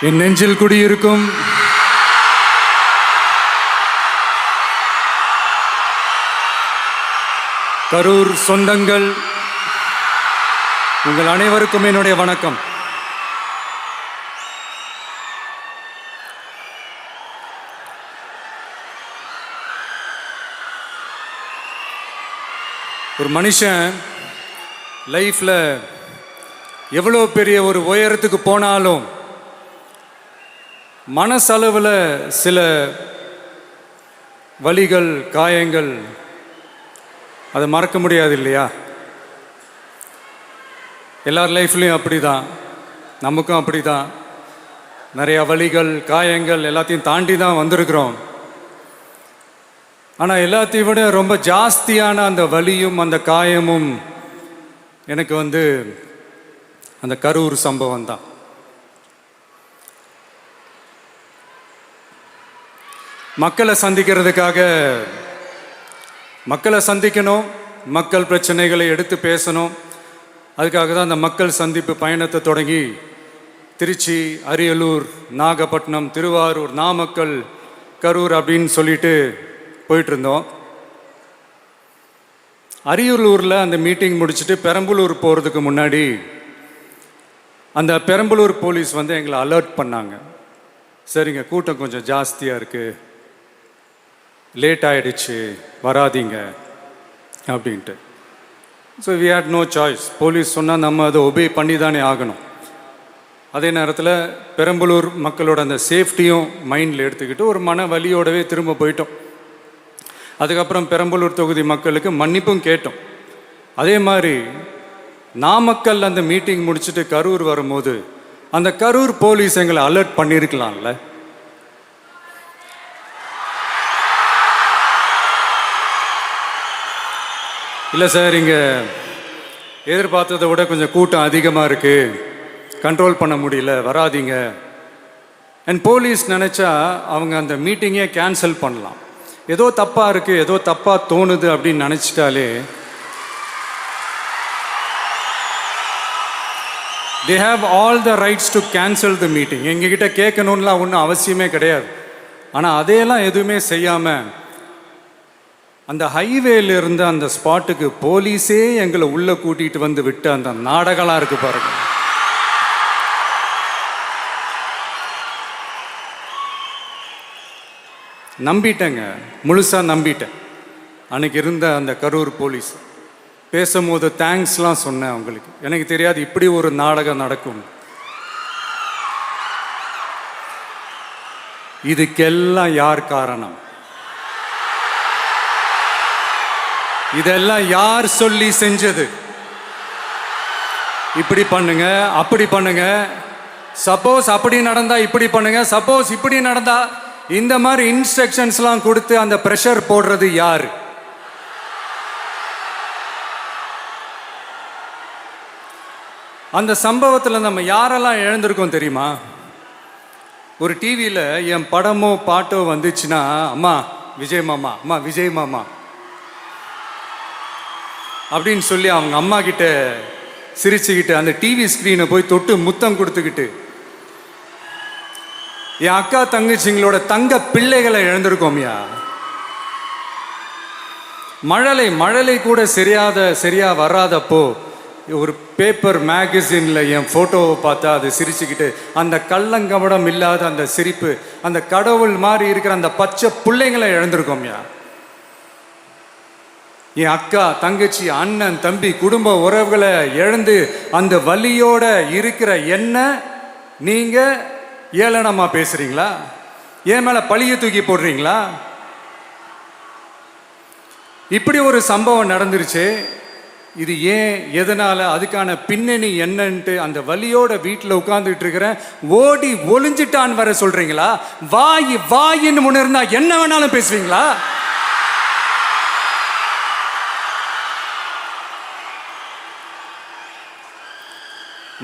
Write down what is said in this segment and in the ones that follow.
என் நெஞ்சில் குடியிருக்கும் கரூர் சொந்தங்கள், உங்கள் அனைவருக்கும் என்னுடைய வணக்கம். ஒரு மனுஷன் லைஃப்ல எவ்வளோ பெரிய ஒரு உயரத்துக்கு போனாலும் மனசளவில் சில வலிகள், காயங்கள் அதை மறக்க முடியாது இல்லையா? எல்லார் லைஃப்லையும் அப்படி தான், நமக்கும் அப்படி தான். நிறையா வலிகள், காயங்கள் எல்லாத்தையும் தாண்டி தான் வந்திருக்கிறோம். ஆனால் எல்லாத்தையும் விட ரொம்ப ஜாஸ்தியான அந்த வலியும் அந்த காயமும் எனக்கு அந்த கரூர் சம்பவம் தான். மக்களை சந்திக்கணும், மக்கள் பிரச்சனைகளை எடுத்து பேசணும். அதுக்காக தான் அந்த மக்கள் சந்திப்பு பயணத்தை தொடங்கி திருச்சி, அரியலூர், நாகப்பட்டினம், திருவாரூர், நாமக்கல், கரூர் அப்படின்னு சொல்லிட்டு போயிட்டு இருந்தோம். அரியலூரில் அந்த மீட்டிங் முடிச்சுட்டு பெரம்பலூர் போகிறதுக்கு முன்னாடி அந்த பெரம்பலூர் போலீஸ் எங்களை அலர்ட் பண்ணாங்க. சரிங்க, கூட்டம் கொஞ்சம் ஜாஸ்தியாக இருக்குது, லேட் ஆகிடுச்சு, வராதிங்க அப்படின்ட்டு. So we had no choice. Police சொன்னால் நம்ம அதை ஒபே பண்ணி தானே ஆகணும். அதே நேரத்தில் பெரம்பலூர் மக்களோட அந்த சேஃப்டியும் மைண்டில் எடுத்துக்கிட்டு ஒரு மன வலியோடவே திரும்ப போயிட்டோம். அதுக்கப்புறம் பெரம்பலூர் தொகுதி மக்களுக்கு மன்னிப்பும் கேட்டோம். அதே மாதிரி நாமக்கல் அந்த மீட்டிங் முடிச்சுட்டு கரூர் வரும்போது அந்த கரூர் போலீஸ் எங்களை அலர்ட் பண்ணியிருக்கலாம்ல. இல்லை சார், இங்கே எதிர்பார்த்ததை விட கொஞ்சம் கூட்டம் அதிகமாக இருக்குது, கண்ட்ரோல் பண்ண முடியல, வராதிங்க. அண்ட் போலீஸ் நினச்சா அவங்க அந்த மீட்டிங்கே கேன்சல் பண்ணலாம். ஏதோ தப்பாக இருக்குது, ஏதோ தப்பாக தோணுது அப்படின்னு நினச்சிட்டாலே they have all the rights to cancel the meeting. எங்ககிட்ட கேட்கணும்லாம் ஒன்றும் அவசியமே கிடையாது. ஆனால் அதையெல்லாம் எதுவுமே செய்யாமல் அந்த ஹைவேல இருந்து அந்த ஸ்பாட்டுக்கு போலீஸே எங்களை உள்ளே கூட்டிகிட்டு வந்து விட்டு அந்த நாடகம்லாம் இருக்கு பாருங்க. நம்பிட்டேங்க, முழுசாக நம்பிட்டேன். அன்னைக்கு இருந்த அந்த கரூர் போலீஸ் பேசும்போது தேங்க்ஸ்லாம் சொன்னேன் அவங்களுக்கு. எனக்கு தெரியாது இப்படி ஒரு நாடகம் நடக்கும். இதுக்கெல்லாம் யார் காரணம்? இதெல்லாம் யார் சொல்லி செஞ்சது? இப்படி பண்ணுங்க, அப்படி பண்ணுங்க, சப்போஸ் அப்படி நடந்தா இப்படி பண்ணுங்க, சப்போஸ் இப்படி நடந்தா இந்த மாதிரி இன்ஸ்ட்ரக்ஷன்ஸ்லாம் கொடுத்து அந்த ப்ரெஷர் போடுறது யாரு? அந்த சம்பவத்தில் நம்ம யாரெல்லாம் இழந்திருக்கோம் தெரியுமா? ஒரு டிவியில் என் படமோ பாட்டோ வந்துச்சுன்னா, அம்மா விஜய் மாமா, அம்மா விஜய் மாமா அப்படின்னு சொல்லி அவங்க அம்மா கிட்ட சிரிச்சுக்கிட்டு அந்த டிவி ஸ்க்ரீனை போய் தொட்டு முத்தம் கொடுத்துக்கிட்டு என் அக்கா தங்கச்சிங்களோட தங்க பிள்ளைகளை இழந்திருக்கோம்யா. மழலை கூட சரியா வராதப்போ ஒரு பேப்பர் மேகசின்ல என் ஃபோட்டோவை பார்த்தா அது சிரிச்சுக்கிட்டு அந்த கள்ளங்கபடம் இல்லாத அந்த சிரிப்பு, அந்த கடவுள் மாதிரி இருக்கிற அந்த பச்சை பிள்ளைங்களை இழந்திருக்கோம்யா. என் அக்கா தங்கச்சி, அண்ணன், தம்பி, குடும்ப உறவுகளை இழந்து அந்த வலியோட இருக்கிற என்ன நீங்க ஏளனமா பேசுறீங்களா? என் மேல பழிய தூக்கி போடுறீங்களா? இப்படி ஒரு சம்பவம் நடந்துருச்சு. இது ஏன், எதனால, அதுக்கான பின்னணி என்னன்ட்டு அந்த வலியோட வீட்டில் உட்கார்ந்துட்டு இருக்கிறேன். ஓடி ஒளிஞ்சிட்டான்னு வர சொல்றீங்களா? வாயின்னு முன்னிருந்தா என்ன வேணாலும் பேசுவீங்களா?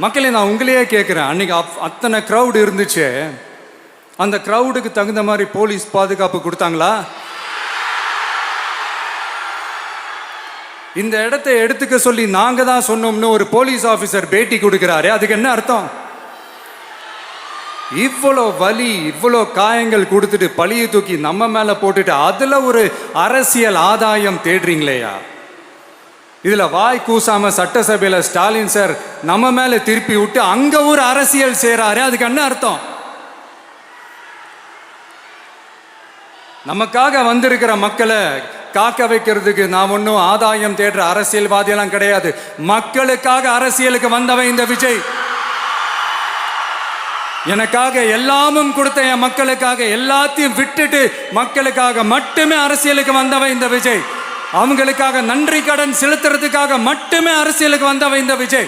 மக்களே, நான் உங்களையே கேட்குறேன். அன்னைக்கு அத்தனை க்ரௌடு இருந்துச்சு, அந்த க்ரௌடுக்கு தகுந்த மாதிரி போலீஸ் பாதுகாப்பு கொடுத்தாங்களா? இந்த இடத்தை எடுத்துக்க சொல்லி நாங்க தான் சொன்னோம்னு ஒரு போலீஸ் ஆஃபீஸர் பேட்டி கொடுக்கிறாரு. அதுக்கு என்ன அர்த்தம்? இவ்வளோ வலி, இவ்வளோ காயங்கள் கொடுத்துட்டு பழியை தூக்கி நம்ம மேல போட்டுட்டு அதுல ஒரு அரசியல் ஆதாயம் தேடுறீங்களேயா? இதுல வாய் கூசாம சட்டசபையில ஸ்டாலின் சார் நம்ம மேல திருப்பி விட்டு அங்க ஒரு அரசியல் செய்றாரு. அதுக்கு என்ன அர்த்தம்? நமக்காக வந்திருக்கிற மக்களை காக்க வைக்கிறதுக்கு நான் ஒன்றும் ஆதாயம் தேடுற அரசியல்வாதியெல்லாம் கிடையாது. மக்களுக்காக அரசியலுக்கு வந்தவன் இந்த விஜய். எனக்காக எல்லாமும் கொடுத்த என் மக்களுக்காக எல்லாத்தையும் விட்டுட்டு மக்களுக்காக மட்டுமே அரசியலுக்கு வந்தவன் இந்த விஜய். அவங்களுக்காக நன்றி கடன் செலுத்துறதுக்காக மட்டுமே அரசியலுக்கு வந்தவன் இந்த விஜய்.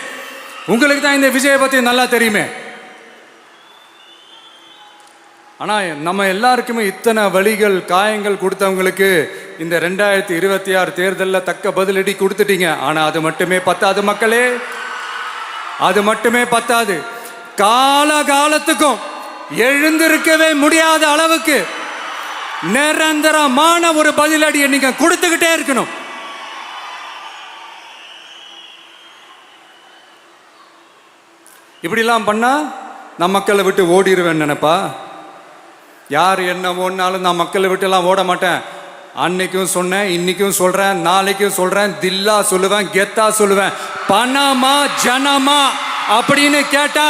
உங்களுக்கு தான் இந்த விஜயை பத்தி நல்லா தெரியுமே. ஆனா நம்ம எல்லாருக்குமே இத்தனை வலிகள் காயங்கள் கொடுத்தவங்களுக்கு இந்த 2026 தேர்தலில் தக்க பதிலடி கொடுத்துட்டீங்க. ஆனா அது மட்டுமே பத்தாது மக்களே, அது மட்டுமே பத்தாது. காலகாலத்துக்கும் எழுந்திருக்கவே முடியாத அளவுக்கு நிரந்தரமான ஒரு பதிலடியை நீங்க கொடுத்துக்கிட்டே இருக்கணும். இப்படிலாம் பண்ணா நான் மக்களை விட்டு ஓடிடுவேன் நினைப்பா? யார் என்ன ஓடினாலும் நான் மக்களை விட்டு எல்லாம் ஓட மாட்டேன். அன்னைக்கும் சொன்னேன், இன்னைக்கும் சொல்றேன், நாளைக்கும் சொல்றேன், தில்லா சொல்லுவேன், கெத்தா சொல்லுவேன். பணமா ஜனமா அப்படின்னு கேட்டா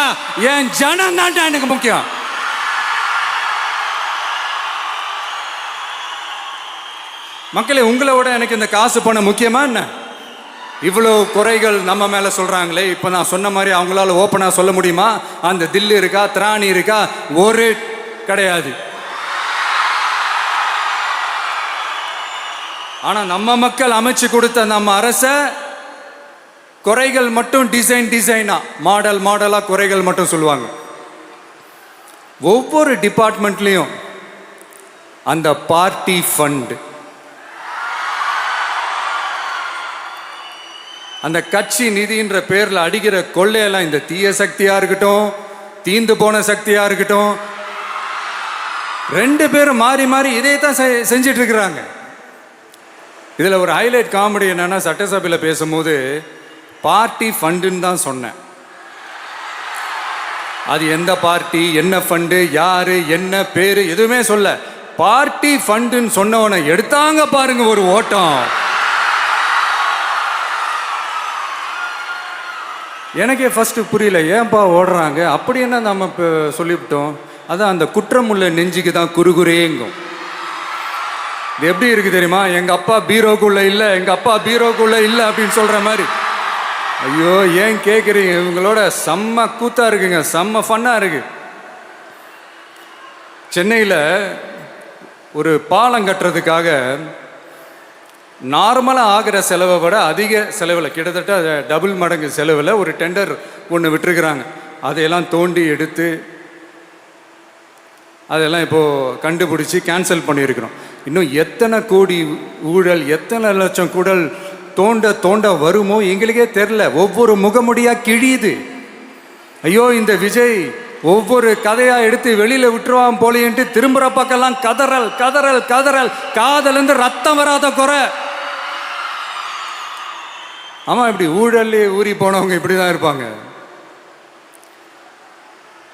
என் ஜனம் தான்டா எனக்கு முக்கியம். மக்களே, உங்களை விட எனக்கு இந்த காசு பணம் முக்கியமா என்ன? இவ்வளோ குறைகள் நம்ம மேல சொல்றாங்களே, இப்ப நான் சொன்ன மாதிரி அவங்களால ஓப்பனா சொல்ல முடியுமா? அந்த தில்லு இருக்கா, திராணி இருக்கா? ஒரு கிடையாது. ஆனா நம்ம மக்கள் அமைச்சு கொடுத்த நம்ம அரச குறைகள் மட்டும் டிசைனா மாடல் மாடலா குறைகள் மட்டும் சொல்லுவாங்க. ஒவ்வொரு டிபார்ட்மெண்ட்லயும் அந்த பார்ட்டி ஃபண்ட், அந்த கட்சி நிதின்ற பேர்ல அடிக்கிற கொள்ளையெல்லாம் இந்த தீய சக்தியா இருக்கட்டும், தீந்து போன சக்தியா இருக்கட்டும், ரெண்டு பேரும் மாறி மாறி இதே தான் செஞ்சிட்டு இருக்கிறாங்க. இதுல ஒரு ஹைலைட் காமெடி என்னன்னா, சட்டசபையில் பேசும்போது பார்ட்டி ஃபண்டுன்னு தான் சொன்னேன். அது எந்த பார்ட்டி, என்ன ஃபண்டு, யாரு, என்ன பேரு எதுவுமே சொல்ல. பார்ட்டி ஃபண்டுன்னு சொன்னவனை எடுத்தாங்க பாருங்க ஒரு ஓட்டம். எனக்கே ஃபர்ஸ்ட் புரியல, ஏன்பா ஓடுறாங்க? அப்படி என்ன நம்ம சொல்லிவிட்டோம்? அதான் அந்த குற்றமுள்ள நெஞ்சுக்கு தான் குறுகுறேங்கும். இது எப்படி இருக்கு தெரியுமா? எங்க அப்பா பீரோக்குள்ள இல்ல, எங்க அப்பா பீரோக்குள்ள இல்ல அப்படின்னு சொல்ற மாதிரி. ஐயோ, ஏன் கேட்குறீங்க? இவங்களோட செம்ம கூத்தா இருக்குங்க, செம்ம ஃபன்னா இருக்கு. சென்னையில் ஒரு பாலம் கட்டுறதுக்காக நார்மலாக ஆகிற செலவை விட அதிக செலவில், கிட்டத்தட்ட டபுள் மடங்கு செலவில் ஒரு டெண்டர் ஒன்று விட்டுருக்குறாங்க. அதையெல்லாம் தோண்டி எடுத்து அதெல்லாம் இப்போது கண்டுபிடிச்சி கேன்சல் பண்ணியிருக்கிறோம். இன்னும் எத்தனை கோடி ஊழல், எத்தனை லட்சம் குடல் தோண்ட தோண்ட வருமோ எங்களுக்கே தெரில. ஒவ்வொரு முகமுடியாக கிழியுது. ஐயோ, இந்த விஜய் ஒவ்வொரு கதையாக எடுத்து வெளியில் விட்டுருவான் போலேன்ட்டு திரும்புகிற பக்கம்லாம் கதறல் கதறல் கதறல். காதலேருந்து ரத்தம் வராத குறை. ஆமாம், இப்படி ஊழல்லே ஊறி போனவங்க இப்படி தான் இருப்பாங்க.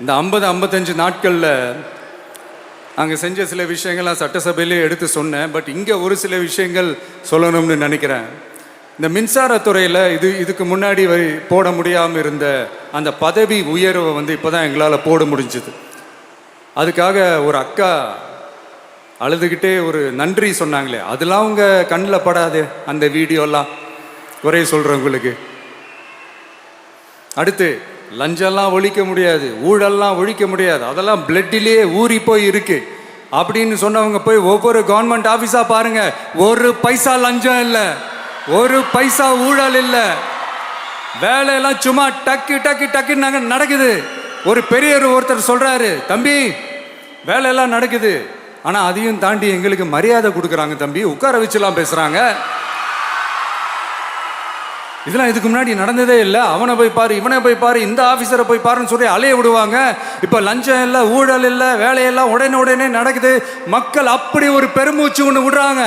இந்த 50-55 நாட்களில் நாங்கள் செஞ்ச சில விஷயங்கள்லாம் சட்டசபையிலே எடுத்து சொன்னேன். பட் இங்கே ஒரு சில விஷயங்கள் சொல்லணும்னு நினைக்கிறேன். இந்த மின்சாரத்துறையில் இதுக்கு முன்னாடி போட முடியாமல் இருந்த அந்த பதவி உயர்வை இப்போ தான் எங்களால் போட முடிஞ்சுது. அதுக்காக ஒரு அக்கா அழுதுகிட்டே ஒரு நன்றி சொன்னாங்களே, அதெல்லாம் அவங்க கண்ணில் படாது அந்த வீடியோலாம், குறை சொல்கிறவங்களுக்கு. அடுத்து லஞ்சம்லாம் ஒழிக்க முடியாது, ஊழல்லாம் ஒழிக்க முடியாது, அதெல்லாம் பிளட்டிலே ஊறி போய் இருக்கு அப்படின்னு சொன்னவங்க போய் ஒவ்வொரு கவர்மெண்ட் ஆஃபீஸாக பாருங்க. ஒரு பைசா லஞ்சம் இல்லை, ஒரு பைசா ஊழல் இல்லை. வேலையெல்லாம் சும்மா டக்கு டக்கு டக்குன்னு நடக்குது. ஒரு பெரியவர் ஒருத்தர் சொல்றாரு, தம்பி வேலையெல்லாம் நடக்குது, ஆனால் அதையும் தாண்டி எங்களுக்கு மரியாதை கொடுக்குறாங்க தம்பி, உட்கார வச்சுலாம் பேசுறாங்க. இதெல்லாம் இதுக்கு முன்னாடி நடந்ததே இல்லை. அவனை போய் பாரு, இவனை போய் பாரு, இந்த ஆஃபீஸரை போய் பாருன்னு சொல்லி அலைய விடுவாங்க. இப்போ லஞ்சம் இல்லை, ஊழல் இல்லை, வேலையெல்லாம் உடனே நடக்குது. மக்கள் அப்படி ஒரு பெருமூச்சு ஒன்று விடுறாங்க.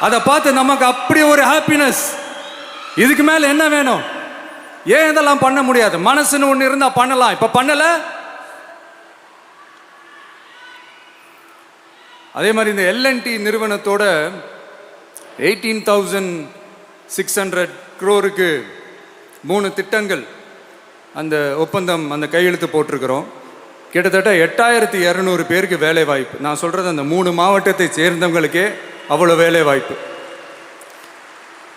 அதை பார்த்து நமக்கு அப்படி ஒரு ஹாப்பினஸ். இதுக்கு மேலே என்ன வேணும்? ஏன் இதெல்லாம் பண்ண முடியாது? மனசுன்னு ஒன்று இருந்தால் பண்ணலாம். இப்போ பண்ணலை. அதே மாதிரி இந்த எல்என்டி நிறுவனத்தோட 18,600 crore 3 திட்டங்கள் அந்த ஒப்பந்தம் அந்த கையெழுத்து போட்டிருக்கிறோம். கிட்டத்தட்ட 8,200 பேருக்கு வேலை வாய்ப்பு. நான் சொல்கிறது அந்த 3 மாவட்டத்தை சேர்ந்தவங்களுக்கே அவ்வளோ வேலை வாய்ப்பு.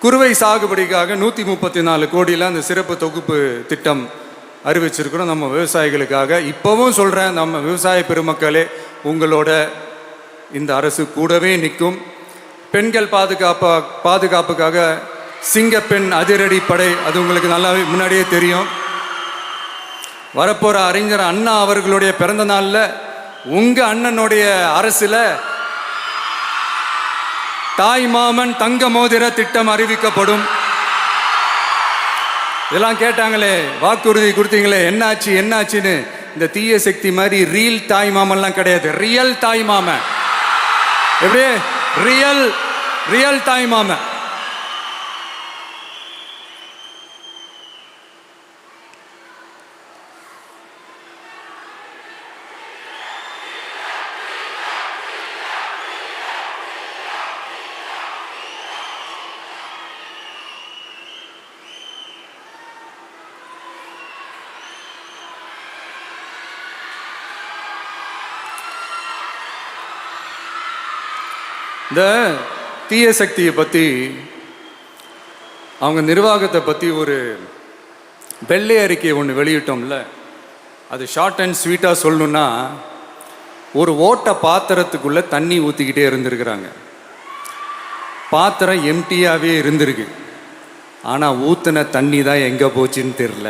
குறுவை சாகுபடிக்காக 134 கோடியில் அந்த சிறப்பு தொகுப்பு திட்டம் அறிவிச்சிருக்கிறோம் நம்ம விவசாயிகளுக்காக. இப்போவும் சொல்கிறேன், நம்ம விவசாய பெருமக்களே, உங்களோட இந்த அரசு கூடவே நிற்கும். பெண்கள் பாதுகாப்புக்காக சிங்கப்பெண் அதிரடி படை, அது உங்களுக்கு நல்லாவே முன்னாடியே தெரியும். வரப்போகிற அறிஞர் அண்ணா அவர்களுடைய பிறந்த நாளில் உங்கள் அண்ணனுடைய அரசில் தாய் மாமன் தங்க மோதிர திட்டம் அறிவிக்கப்படும். இதெல்லாம் கேட்டாங்களே, வாக்குறுதி கொடுத்தீங்களே, என்னாச்சு என்னாச்சுன்னு. இந்த தீய சக்தி மாதிரி ரியல் தாய் மாமன்லாம் கிடையாது, ரியல் தாய் மாமன். எப்படி ரியல் தாய் மாமன். இந்த தீய சக்தியை பற்றி, அவங்க நிர்வாகத்தை பற்றி ஒரு வெள்ளை அறிக்கை ஒன்று வெளியிட்டோம்ல, அது ஷார்ட் அண்ட் ஸ்வீட்டாக சொல்லணுன்னா, ஒரு ஓட்ட பாத்திரத்துக்குள்ளே தண்ணி ஊற்றிக்கிட்டே இருந்திருக்கிறாங்க. பாத்திரம் எம்டியாகவே இருந்திருக்கு, ஆனால் ஊற்றின தண்ணி தான் எங்கே போச்சுன்னு தெரில.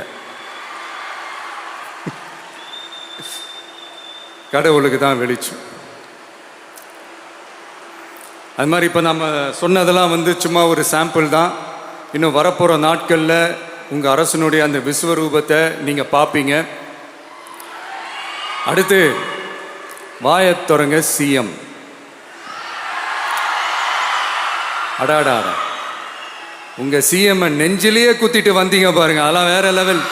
கடவுளுக்கு தான் வெளிச்சம். அது மாதிரி இப்போ நம்ம சொன்னதெல்லாம் சும்மா ஒரு சாம்பிள் தான். இன்னும் வரப்போகிற நாட்களில் உங்கள் அரசனுடைய அந்த விஸ்வரூபத்தை நீங்கள் பார்ப்பீங்க. அடுத்து வாயத்துறங்க சிஎம். அடாடா, உங்கள் சிஎம் நெஞ்சிலேயே குத்திட்டு வந்தீங்க பாருங்க, அதெல்லாம் வேற லெவல்.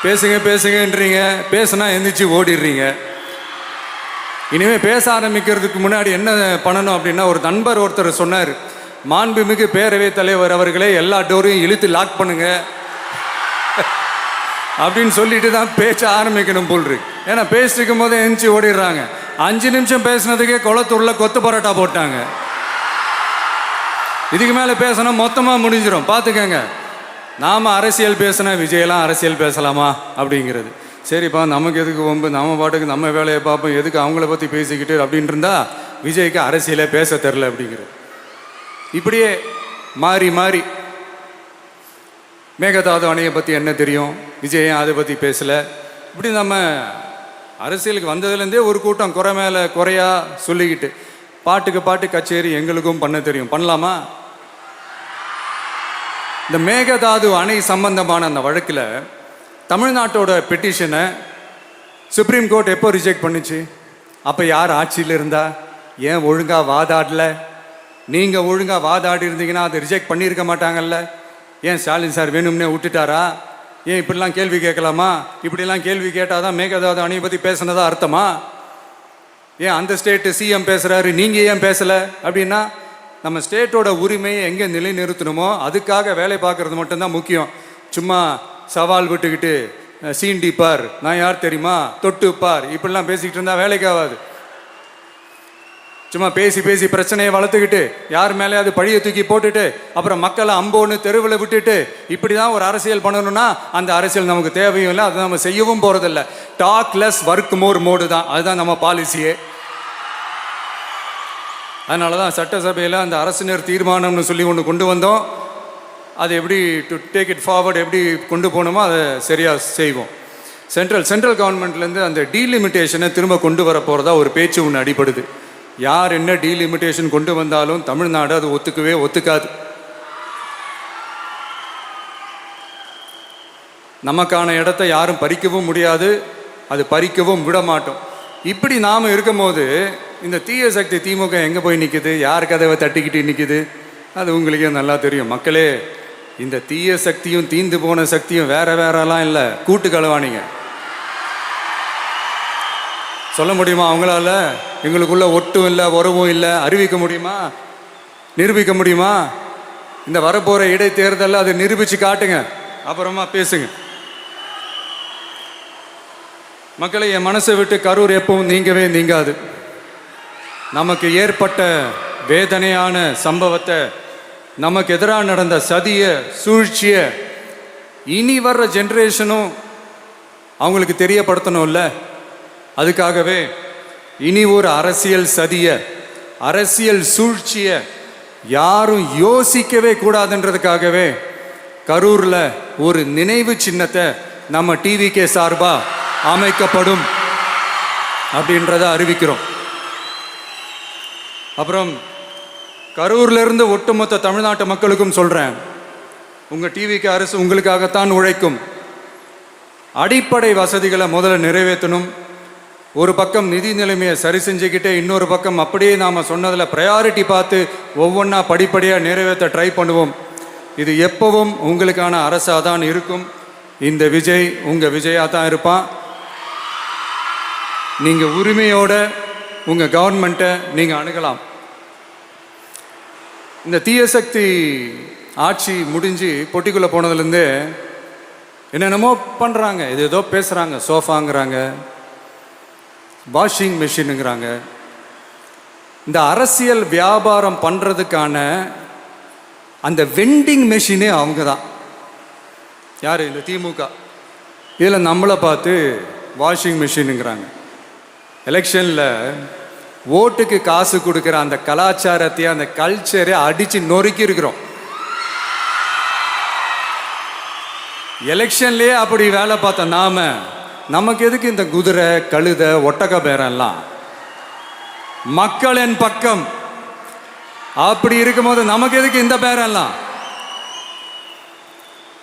பேசுங்கன்றீங்க, பேசுனா எந்திரிச்சு ஓடிடுறீங்க. இனிமேல் பேச ஆரம்பிக்கிறதுக்கு முன்னாடி என்ன பண்ணணும் அப்படின்னா, ஒரு நண்பர் ஒருத்தர் சொன்னார், மாண்புமிகு பேரவைத் தலைவர் அவர்களே, எல்லா டோரையும் இழுத்து லாக் பண்ணுங்க அப்படின்னு சொல்லிட்டு தான் பேச ஆரம்பிக்கணும் போல் இருக்கு. ஏன்னா பேசிட்டு இருக்கும் போதே எந்திரிச்சு ஓடிடுறாங்க. 5 நிமிஷம் பேசினதுக்கே குளத்தூரில் கொத்து பரோட்டா போட்டாங்க. இதுக்கு மேலே பேசினா மொத்தமாக முடிஞ்சிடும், பார்த்துக்கங்க. நாம் அரசியல் பேசினா விஜயெல்லாம் அரசியல் பேசலாமா அப்படிங்கிறது. சரிப்பா, நமக்கு எதுக்கு வம்பு, நம்ம பாட்டுக்கு நம்ம வேலையை பார்ப்போம், எதுக்கு அவங்கள பற்றி பேசிக்கிட்டு அப்படின்னு இருந்தால் விஜய்க்கு அரசியலே பேச தெரில அப்படிங்கிறது. இப்படியே மாறி மாறி மேகதாது அணையை பற்றி என்ன தெரியும், விஜய் அதை பற்றி பேசலை. இப்படி நம்ம அரசியலுக்கு வந்ததுலேருந்தே ஒரு கூட்டம் குறை மேலே குறையா சொல்லிக்கிட்டு, பாட்டுக்கு பாட்டு கச்சேரி எங்களுக்கும் பண்ண தெரியும், பண்ணலாமா? இந்த மேகதாது அணை சம்பந்தமான அந்த வழக்கில் தமிழ்நாட்டோட பெட்டிஷனை சுப்ரீம் கோர்ட் எப்போ ரிஜெக்ட் பண்ணுச்சு? அப்போ யார் ஆட்சியில் இருந்தா? ஏன் ஒழுங்காக வாதாடல? நீங்கள் ஒழுங்காக வாதாடி இருந்தீங்கன்னா அதை ரிஜெக்ட் பண்ணியிருக்க மாட்டாங்கல்ல. ஏன் ஸ்டாலின் சார் வேணும்னே விட்டுட்டாரா? ஏன் இப்படிலாம் கேள்வி கேட்கலாமா? இப்படிலாம் கேள்வி கேட்டால் தான் மேகதாது அணையை பற்றி பேசுனதா அர்த்தமா? ஏன் அந்த ஸ்டேட்டு சிஎம் பேசுகிறாரு, நீங்கள் ஏன் பேசலை அப்படின்னா, நம்ம ஸ்டேட்டோட உரிமையை எங்கே நிலைநிறுத்தணுமோ அதுக்காக வேலை பார்க்குறது மட்டும்தான் முக்கியம். சும்மா சவால் விட்டுக்கிட்டு சீண்டி பார், நான் யார் தெரியுமா, தொட்டு பார், இப்படிலாம் பேசிக்கிட்டு இருந்தால் வேலைக்கு ஆகாது. சும்மா பேசி பேசி பிரச்சனையை வளர்த்துக்கிட்டு யார் மேலே அது பழியை தூக்கி போட்டுட்டு அப்புறம் மக்களை அம்போன்னு தெருவில் விட்டுட்டு இப்படி தான் ஒரு அரசியல் பண்ணணும்னா அந்த அரசியல் நமக்கு தேவையும் இல்லை, அதை நம்ம செய்யவும் போகிறதில்ல. Talk less work more mode தான், அதுதான் நம்ம பாலிசியே. அதனால தான் சட்டசபையில் அந்த அரசினர் தீர்மானம்னு சொல்லி ஒன்று கொண்டு வந்தோம். அது எப்படி டு டேக் இட் ஃபார்வர்ட், எப்படி கொண்டு போகணுமோ அதை சரியாக செய்வோம். சென்ட்ரல் கவர்மெண்ட்லேருந்து அந்த டீலிமிட்டேஷனை திரும்ப கொண்டு வர போகிறதா ஒரு பேச்சு ஒன்று அடிபடுது. யார் என்ன டீலிமிட்டேஷன் கொண்டு வந்தாலும் தமிழ்நாடு அது ஒத்துக்காது. நமக்கான இடத்தை யாரும் பறிக்கவும் முடியாது, அது பறிக்கவும் விட மாட்டோம். இப்படி நாம் இருக்கும் போது இந்த தீய சக்தி திமுக எங்கே போய் நிற்குது, யார் கதவை தட்டிக்கிட்டு நிற்குது, அது உங்களுக்கே நல்லா தெரியும். மக்களே, இந்த தீய சக்தியும் தீந்து போன சக்தியும் வேறலாம் இல்லை, கூட்டு களவாணிங்க. சொல்ல முடியுமா அவங்களால? எங்களுக்குள்ள ஒட்டும் இல்லை, உறவும் இல்லை, அறிவிக்க முடியுமா? நிரூபிக்க முடியுமா? இந்த வரப்போகிற இடைத்தேர்தலில் அதை நிரூபித்து காட்டுங்க, அப்புறமா பேசுங்க. மக்களை, என் மனசை விட்டு கரூர் எப்பவும் நீங்கவே நீங்காது. நமக்கு ஏற்பட்ட வேதனையான சம்பவத்தை, நமக்கு எதிராக நடந்த சதிய சூழ்ச்சிய இனி வர்ற ஜென்ரேஷனும் அவங்களுக்கு தெரியப்படுத்தணும்ல. அதுக்காகவே இனி ஒரு அரசியல் சதிய, அரசியல் சூழ்ச்சிய யாரும் யோசிக்கவே கூடாதுன்றதுக்காகவே கரூர்ல ஒரு நினைவு சின்னத்தை நம்ம டிவிகே சார்பா அமைக்கப்படும் அப்படின்றத அறிவிக்கிறோம். அப்புறம் கரூர்ல இருந்து ஒட்டுமொத்த தமிழ்நாட்டு மக்களுக்கும் சொல்றேன், உங்க டிவிகே அரசு உங்களுக்காகத்தான் உழைக்கும். அடிப்படை வசதிகளை முதல்ல நிறைவேற்றணும். ஒரு பக்கம் நிதி நிலைமையை சரி செஞ்சுக்கிட்டே, இன்னொரு பக்கம் அப்படியே நாம் சொன்னதில் ப்ரையாரிட்டி பார்த்து ஒவ்வொன்றா படிப்படியாக நிறைவேற்ற ட்ரை பண்ணுவோம். இது எப்பவும் உங்களுக்கான அரசாக தான் இருக்கும். இந்த விஜய் உங்கள் விஜயாக தான் இருப்பான். நீங்கள் உரிமையோட உங்கள் கவர்மெண்ட்டை நீங்கள் அணுகலாம். இந்த தீயசக்தி ஆட்சி முடிஞ்சு பொட்டிக்குள்ளே போனதுலேருந்தே என்னென்னமோ பண்ணுறாங்க, இது ஏதோ பேசுகிறாங்க, சோஃபாங்கிறாங்க, வாஷிங் மிஷினுங்கிறாங்க. இந்த அரசியல் வியாபாரம் பண்ணுறதுக்கான அந்த வெண்டிங் மெஷினே அவங்க தான். யார்? இந்த திமுக. இதில் நம்மளை பார்த்து வாஷிங் மிஷினுங்கிறாங்க. எலெக்ஷனில் ஓட்டுக்கு காசு கொடுக்குற அந்த கலாச்சாரத்தையும் அந்த கல்ச்சரை அடித்து நொறுக்கி இருக்கிறோம். எலெக்ஷன்லேயே அப்படி வேலை பார்த்த நமக்கு எதுக்கு இந்த குதிரை, கழுதை, ஒட்டக பேரெல்லாம்? மக்களின் பக்கம் அப்படி இருக்கும்போது நமக்கு எதுக்கு இந்த பேரெல்லாம்?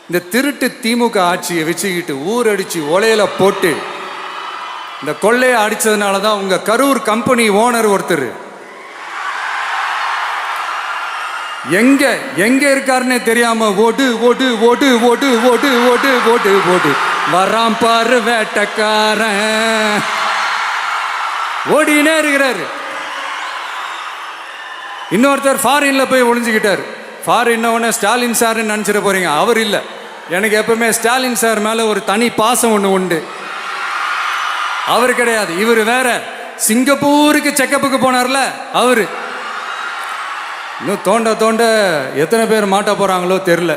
இந்த திருட்டு திமுக ஆட்சியை வச்சுக்கிட்டு ஊரடிச்சு ஒலையில போட்டு இந்த கொள்ளையை அடிச்சதுனால தான் உங்க கரூர் கம்பெனி ஓனர் ஒருத்தர் எங்க எங்க இருக்காருன்னே தெரியாம ஓடு ஓடு ஓடு ஓடு ஓடு ஓடு ஓடு ஓடு வராம் பாரு வேட்டக்காரன் ஓடினே இருக்கிறாரு. இன்னொருத்தர் ஃபாரின்ல போய் ஒளிஞ்சுக்கிட்டார். ஃபாரின் ஸ்டாலின் சார்ன்னு நினைச்சிட போறீங்க, அவர் இல்லை. எனக்கு எப்பவுமே ஸ்டாலின் சார் மேல ஒரு தனி பாசம் ஒன்று உண்டு. அவர் கிடையாது, இவர் வேற. சிங்கப்பூருக்கு செக்கப்புக்கு போனார்ல அவரு. இன்னும் தோண்ட தோண்ட எத்தனை பேர் மாட்ட போறாங்களோ தெரியல.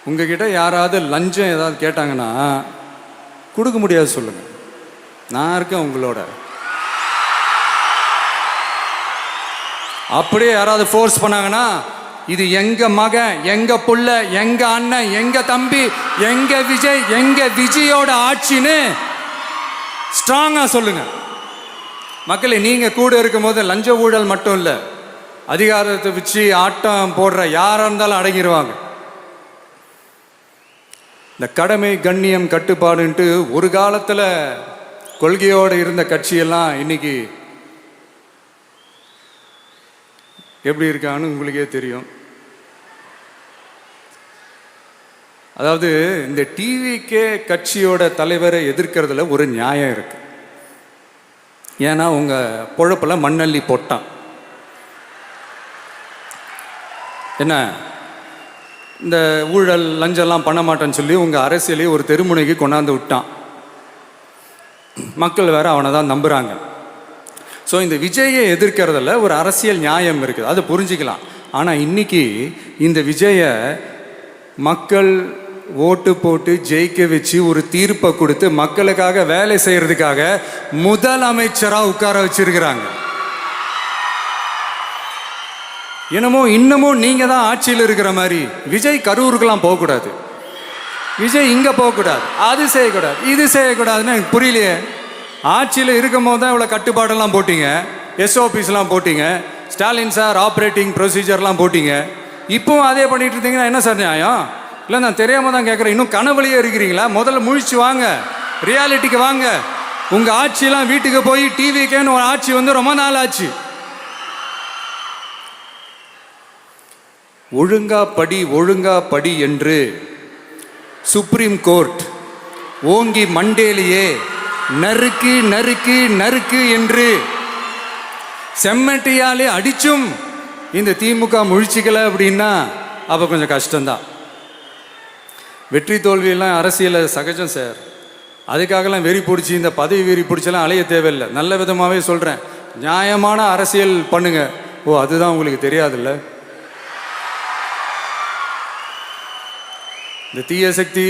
உங்ககிட்ட யாராவது லஞ்சம் ஏதாவது கேட்டாங்கன்னா கொடுக்க முடியாது சொல்லுங்க, நான் இருக்கேன் உங்களோட. அப்படியே யாராவது ஃபோர்ஸ் பண்ணாங்கன்னா இது எங்க மகன், எங்க புள்ள, எங்க அண்ணன், எங்க தம்பி, எங்க விஜய், எங்க விஜயோட ஆட்சின்னு ஸ்ட்ராங்கா சொல்லுங்க. மக்களை, நீங்க கூட இருக்கும் போது லஞ்ச ஊழல் மட்டும் இல்லை, அதிகாரத்தை வச்சு ஆட்டம் போடுற யாரா இருந்தாலும் அடங்கிடுவாங்க. இந்த கடமை, கண்ணியம், கட்டுப்பாடுன்ட்டு ஒரு காலத்துல கொள்கையோடு இருந்த கட்சியெல்லாம் இன்னைக்கு எப்படி இருக்கான்னு உங்களுக்கே தெரியும். அதாவது இந்த டிவிகே கட்சியோட தலைவரை எதிர்க்கிறதுல ஒரு நியாயம் இருக்கு. ஏன்னா உங்க பொழப்புல மண்ணள்ளி போட்டான். என்ன, இந்த ஊழல் லஞ்சம்லாம் பண்ண மாட்டேன்னு சொல்லி உங்க அரசியலையே ஒரு தெருமுனைக்கு கொண்டாந்து விட்டான். மக்கள் வேற அவனை தான் நம்புறாங்க. ஸோ இந்த விஜயை எதிர்க்கிறதுல ஒரு அரசியல் நியாயம் இருக்குது, அதை புரிஞ்சுக்கலாம். ஆனால் இன்னைக்கு இந்த விஜயை மக்கள் ஓட்டு போட்டு ஜெயிக்க வச்சு ஒரு தீர்ப்பை கொடுத்து மக்களுக்காக வேலை செய்யறதுக்காக முதலமைச்சராக உட்கார வச்சிருக்கிறாங்க. என்னமோ இன்னமும் நீங்க தான் ஆட்சியில் இருக்கிற மாதிரி. விஜய் கரூருக்கெல்லாம் போகக்கூடாது, விஜய் இங்க போகக்கூடாது, அது செய்யக்கூடாது, இது செய்யக்கூடாதுன்னு எனக்கு புரியலையே. ஆட்சியில் இருக்கும் போது தான் இவ்வளோ கட்டுப்பாடெல்லாம் போட்டீங்க, எஸ்ஓபிஸ்லாம் போட்டீங்க, ஸ்டாலின் சார் ஆப்ரேட்டிங் ப்ரொசீஜர்லாம் போட்டீங்க. இப்போவும் அதே பண்ணிட்டு இருந்தீங்கன்னா என்ன சார் நியாயம்? இல்லை, நான் தெரியாம தான் கேட்குறேன். இன்னும் கனவுலையே இருக்கிறீங்களா? முதல்ல முழிச்சு வாங்க, ரியாலிட்டிக்கு வாங்க. உங்க ஆட்சியெல்லாம் வீட்டுக்கு போய் டிவிக்கேன்னு ஒரு ஆட்சி வந்து ரொம்ப நாள் ஆச்சு. ஒழுங்கா படி, ஒழுங்கா படி என்று சுப்ரீம் கோர்ட் ஓங்கி மண்டேலியே நறுக்கு நறுக்கு நறுக்கு என்று செம்மட்டியாலே அடிச்சும் இந்த திமுக முழிச்சிக்கல அப்படின்னா அப்போ கொஞ்சம் கஷ்டம்தான். வெற்றி தோல்வியெல்லாம் அரசியலில் சகஜம் சார். அதுக்காகலாம் வெறி பிடிச்சி இந்த பதவி வெறி பிடிச்செல்லாம் அலைய தேவையில்லை. நல்ல விதமாகவே சொல்கிறேன், நியாயமான அரசியல் பண்ணுங்க. ஓ, அதுதான் உங்களுக்கு தெரியாதுல்ல. இந்த தீய சக்தி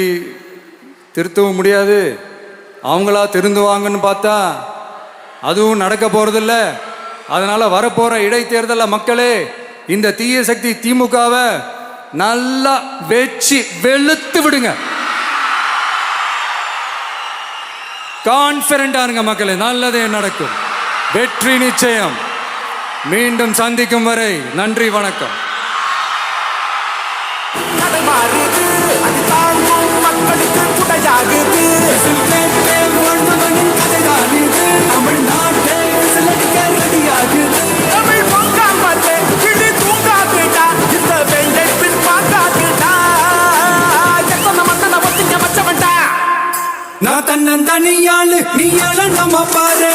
திருத்தவும் முடியாது, அவங்களா திருந்துவாங்கன்னு பார்த்தா அதுவும் நடக்க போகிறதில்ல. அதனால் வரப்போகிற இடைத்தேர்தலில் மக்களே இந்த தீய சக்தி திமுகவை நல்லா வெச்சு வெளுத்து விடுங்க. கான்ஃபிடண்டா இருங்க மக்களே, நல்லதே நடக்கும், வெற்றி நிச்சயம். மீண்டும் சந்திக்கும் வரை நன்றி, வணக்கம். மக்களுக்கு குடையாகுது தமிழ்நாட்டை ரெடியாகுது. தமிழ் பொங்காமலே கிளி தூங்காதுடா, இந்த வெள்ளை பின் பார்க்காதுடா. எத்தனை மத்தனை ஒத்திங்க மச்சவன்டா. நான் தன்னந்தனியாளு, நீ நம்ம பாரு.